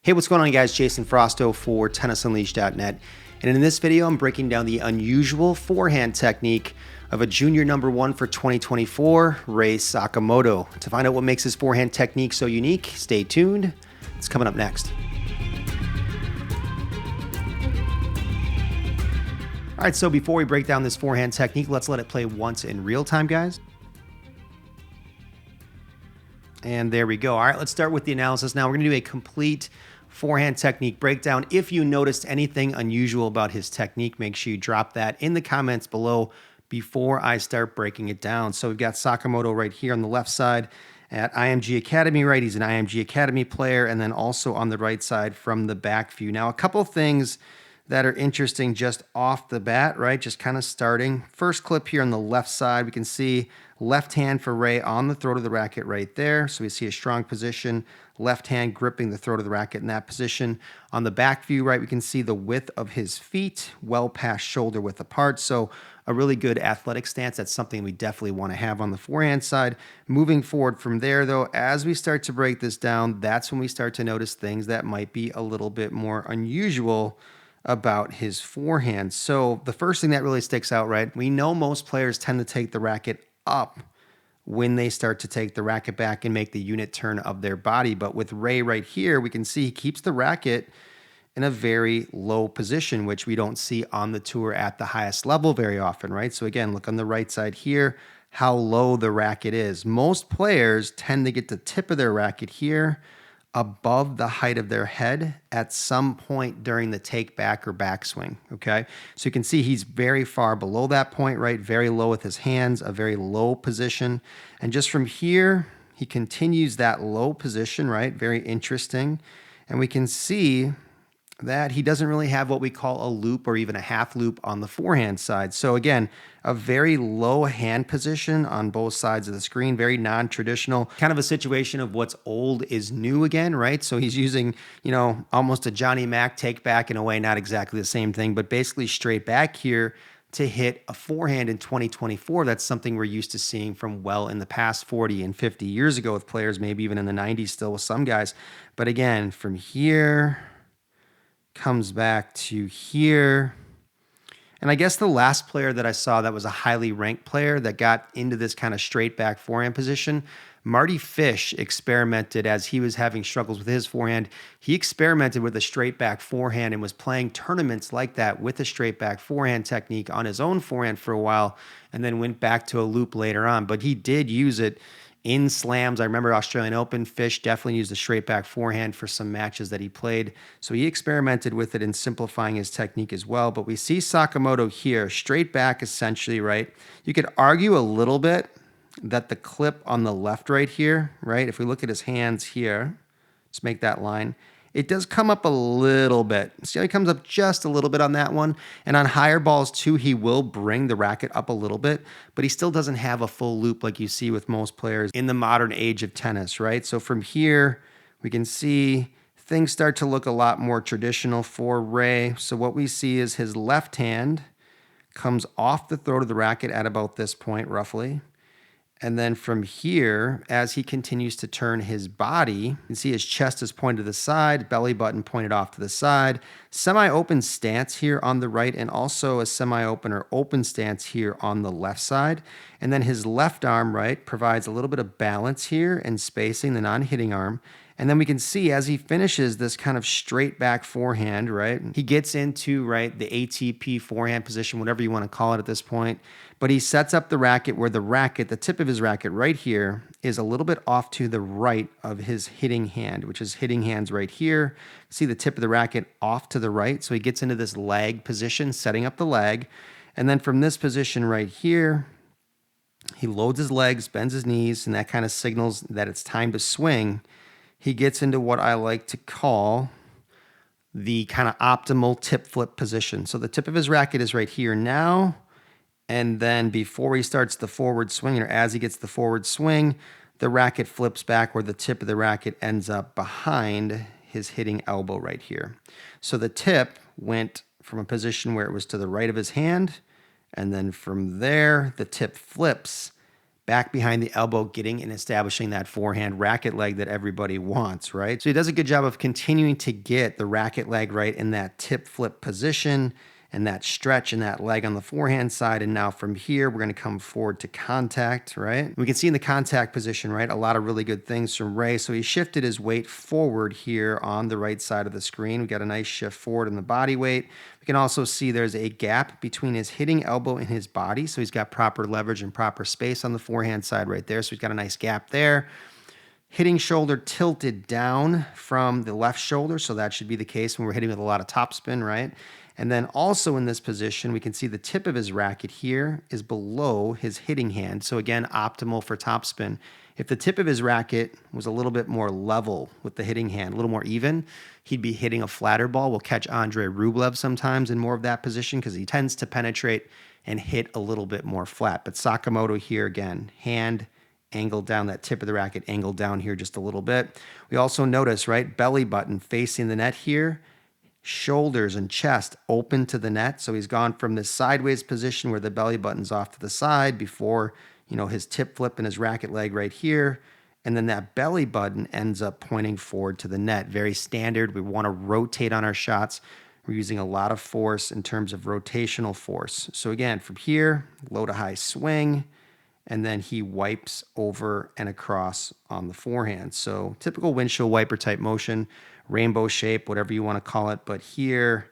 Hey, what's going on, guys? Jason Frausto for TennisUnleashed.net. And in this video, I'm breaking down the unusual forehand technique of a junior #1 for 2024, Rei Sakamoto. To find out what makes his forehand technique so unique, stay tuned. It's coming up next. All right, so before we break down this forehand technique, let's let it play once in real time, guys. And there we go. All right, let's start with the analysis. Now we're going to do a complete forehand technique breakdown. If you noticed anything unusual about his technique, make sure you drop that in the comments below before I start breaking it down. So we've got Sakamoto right here on the left side at IMG Academy, right? He's an IMG Academy player. And then also on the right side from the back view. Now, a couple things that are interesting just off the bat, right? Just kind of starting. First clip here on the left side, we can see left hand for Rei on the throat of the racket right there. So we see a strong position, left hand gripping the throat of the racket in that position. On the back view, right, we can see the width of his feet, well past shoulder width apart. So a really good athletic stance. That's something we definitely want to have on the forehand side. Moving forward from there, though, as we start to break this down, that's when we start to notice things that might be a little bit more unusual about his forehand. So the first thing that really sticks out, right? We know most players tend to take the racket up when they start to take the racket back and make the unit turn of their body. But with Rei right here, we can see he keeps the racket in a very low position, which we don't see on the tour at the highest level very often, right? So again, look on the right side here, how low the racket is. Most players tend to get the tip of their racket here above the height of their head at some point during the take back or backswing, okay? So you can see he's very far below that point, right? Very low with his hands, a very low position. And just from here, he continues that low position, right? Very interesting. And we can see that he doesn't really have what we call a loop or even a half loop on the forehand side. So again, a very low hand position on both sides of the screen, very non-traditional, kind of a situation of what's old is new again, right? So he's using, almost a Johnny Mac take back in a way, not exactly the same thing, but basically straight back here to hit a forehand in 2024. That's something we're used to seeing from well in the past 40 and 50 years ago with players, maybe even in the 90s still with some guys. But again, from here, comes back to here. And I guess the last player that I saw that was a highly ranked player that got into this kind of straight back forehand position, Marty Fish experimented as he was having struggles with his forehand. He experimented with a straight back forehand and was playing tournaments like that with a straight back forehand technique on his own forehand for a while and then went back to a loop later on. But he did use it in slams. I remember Australian Open, Fish definitely used a straight back forehand for some matches that he played. So he experimented with it in simplifying his technique as well. But we see Sakamoto here, straight back essentially, right? You could argue a little bit that the clip on the left right here, right? If we look at his hands here, let's make that line. It does come up a little bit. See how he comes up just a little bit on that one? And on higher balls too, he will bring the racket up a little bit, but he still doesn't have a full loop like you see with most players in the modern age of tennis, right? So from here, we can see things start to look a lot more traditional for Rei. So what we see is his left hand comes off the throat of the racket at about this point, roughly. And then from here, as he continues to turn his body, you can see his chest is pointed to the side, belly button pointed off to the side, semi-open stance here on the right, and also a semi-open or open stance here on the left side. And then his left arm, right, provides a little bit of balance here and spacing, the non-hitting arm. And then we can see as he finishes this kind of straight back forehand, right? He gets into, right, the ATP forehand position, whatever you want to call it at this point. But he sets up the racket where the tip of his racket right here is a little bit off to the right of his hitting hand, which is hitting hands right here. See the tip of the racket off to the right. So he gets into this lag position, setting up the lag. And then from this position right here, he loads his legs, bends his knees, and that kind of signals that it's time to swing. He gets into what I like to call the kind of optimal tip flip position. So the tip of his racket is right here now. And then before he starts the forward swing, or as he gets the forward swing, the racket flips back where the tip of the racket ends up behind his hitting elbow right here. So the tip went from a position where it was to the right of his hand. And then from there, the tip flips back behind the elbow, getting and establishing that forehand racket leg that everybody wants, right? So he does a good job of continuing to get the racket leg right in that tip flip position and that stretch and that leg on the forehand side. And now from here, we're going to come forward to contact, right? We can see in the contact position, right, a lot of really good things from Rei. So he shifted his weight forward here on the right side of the screen. We got a nice shift forward in the body weight. We can also see there's a gap between his hitting elbow and his body. So he's got proper leverage and proper space on the forehand side right there. So he's got a nice gap there. Hitting shoulder tilted down from the left shoulder. So that should be the case when we're hitting with a lot of topspin, right? And then also in this position, we can see the tip of his racket here is below his hitting hand. So again, optimal for topspin. If the tip of his racket was a little bit more level with the hitting hand, a little more even, he'd be hitting a flatter ball. We'll catch Andrei Rublev sometimes in more of that position because he tends to penetrate and hit a little bit more flat. But Sakamoto here again, hand angled down, that tip of the racket angled down here just a little bit. We also notice, right, belly button facing the net here, shoulders and chest open to the net. So he's gone from this sideways position where the belly button's off to the side before, his tip flip and his racket leg right here. And then that belly button ends up pointing forward to the net. Very standard. We want to rotate on our shots. We're using a lot of force in terms of rotational force. So again, from here, low to high swing, and then he wipes over and across on the forehand. So typical windshield wiper type motion, rainbow shape, whatever you want to call it, but here,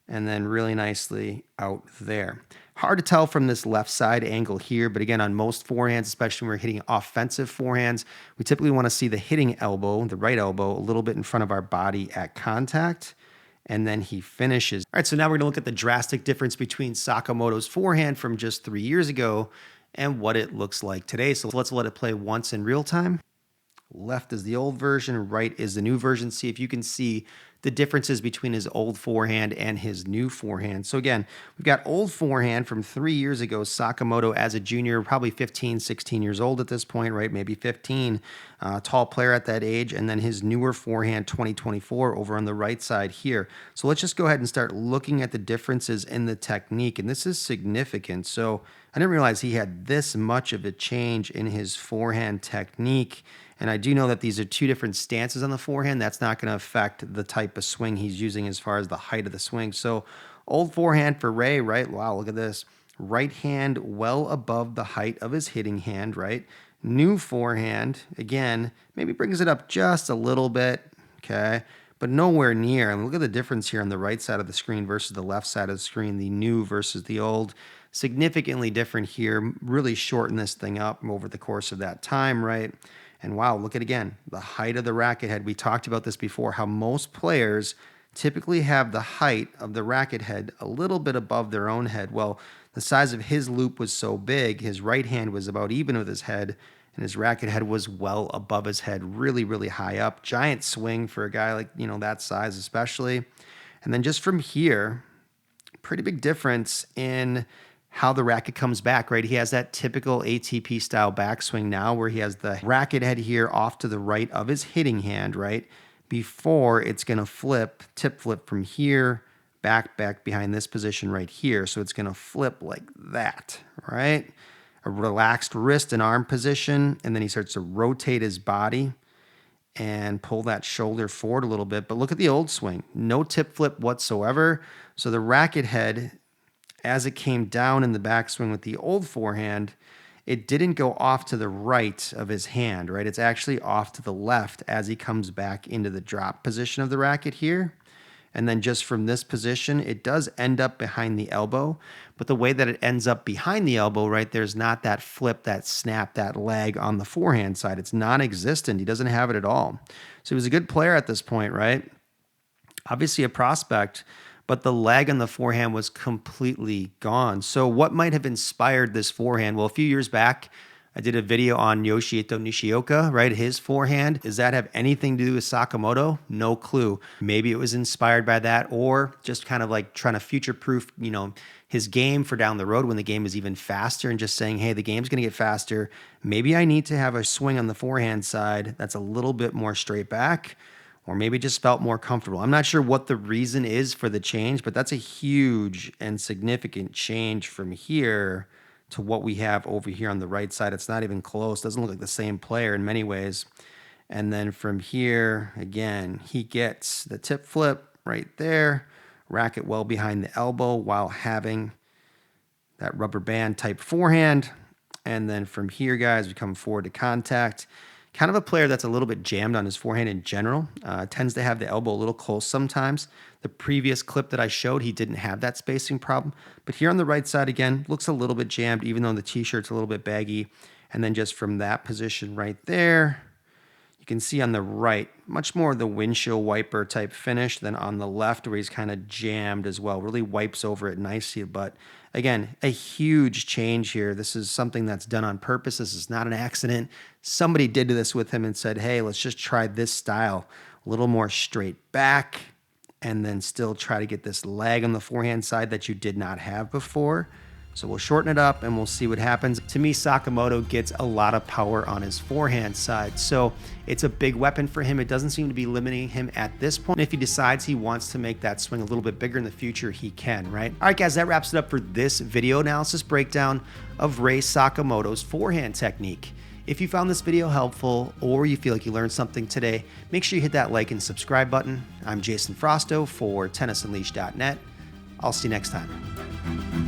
and then really nicely out there. Hard to tell from this left side angle here, but again, on most forehands, especially when we're hitting offensive forehands, we typically want to see the hitting elbow, the right elbow, a little bit in front of our body at contact, and then he finishes. All right, so now we're going to look at the drastic difference between Sakamoto's forehand from just 3 years ago and what it looks like today. So let's let it play once in real time. Left is the old version, right is the new version. See if you can see the differences between his old forehand and his new forehand. So again, we've got old forehand from 3 years ago, Sakamoto as a junior, probably 15, 16 years old at this point, right? Maybe 15, tall player at that age. And then his newer forehand, 2024, over on the right side here. So let's just go ahead and start looking at the differences in the technique. And this is significant. So I didn't realize he had this much of a change in his forehand technique. And I do know that these are two different stances on the forehand. That's not going to affect the type of swing he's using as far as the height of the swing. So old forehand for Rei, right? Wow, look at this. Right hand well above the height of his hitting hand, right? New forehand, again, maybe brings it up just a little bit, okay? But nowhere near. And look at the difference here on the right side of the screen versus the left side of the screen, the new versus the old. Significantly different here. Really shorten this thing up over the course of that time, right? And wow, look at again, the height of the racket head. We talked about this before, how most players typically have the height of the racket head a little bit above their own head. Well, the size of his loop was so big, his right hand was about even with his head, and his racket head was well above his head, really, really high up. Giant swing for a guy like, that size especially. And then just from here, pretty big difference in how the racket comes back, right? He has that typical ATP style backswing now where he has the racket head here off to the right of his hitting hand, right? Before it's going to flip, tip flip from here, back behind this position right here. So it's going to flip like that, right? A relaxed wrist and arm position. And then he starts to rotate his body and pull that shoulder forward a little bit. But look at the old swing. No tip flip whatsoever. So the racket head, as it came down in the backswing with the old forehand, it didn't go off to the right of his hand, right? It's actually off to the left as he comes back into the drop position of the racket here. And then just from this position, it does end up behind the elbow. But the way that it ends up behind the elbow, right, there's not that flip, that snap, that lag on the forehand side. It's non-existent. He doesn't have it at all. So he was a good player at this point, right? Obviously a prospect, but the lag on the forehand was completely gone. So what might have inspired this forehand? Well, a few years back, I did a video on Yoshihito Nishioka, right? His forehand. Does that have anything to do with Sakamoto? No clue. Maybe it was inspired by that, or just kind of like trying to future-proof, his game for down the road when the game is even faster, and just saying, hey, the game's going to get faster. Maybe I need to have a swing on the forehand side that's a little bit more straight back, or maybe just felt more comfortable. I'm not sure what the reason is for the change, but that's a huge and significant change from here to what we have over here on the right side. It's not even close. Doesn't look like the same player in many ways. And then from here, again, he gets the tip flip right there, racket well behind the elbow while having that rubber band type forehand. And then from here, guys, we come forward to contact. Kind of a player that's a little bit jammed on his forehand in general. Tends to have the elbow a little close sometimes. The previous clip that I showed, he didn't have that spacing problem. But here on the right side, again, looks a little bit jammed, even though the t-shirt's a little bit baggy. And then just from that position right there, you can see on the right, much more of the windshield wiper type finish than on the left where he's kind of jammed as well. Really wipes over it nicely. But again, a huge change here. This is something that's done on purpose. This is not an accident. Somebody did this with him and said, hey, let's just try this style. A little more straight back and then still try to get this lag on the forehand side that you did not have before. So we'll shorten it up and we'll see what happens. To me, Sakamoto gets a lot of power on his forehand side. So it's a big weapon for him. It doesn't seem to be limiting him at this point. If he decides he wants to make that swing a little bit bigger in the future, he can, right? All right, guys, that wraps it up for this video analysis breakdown of Rei Sakamoto's forehand technique. If you found this video helpful or you feel like you learned something today, make sure you hit that like and subscribe button. I'm Jason Frausto for TennisUnleashed.net. I'll see you next time.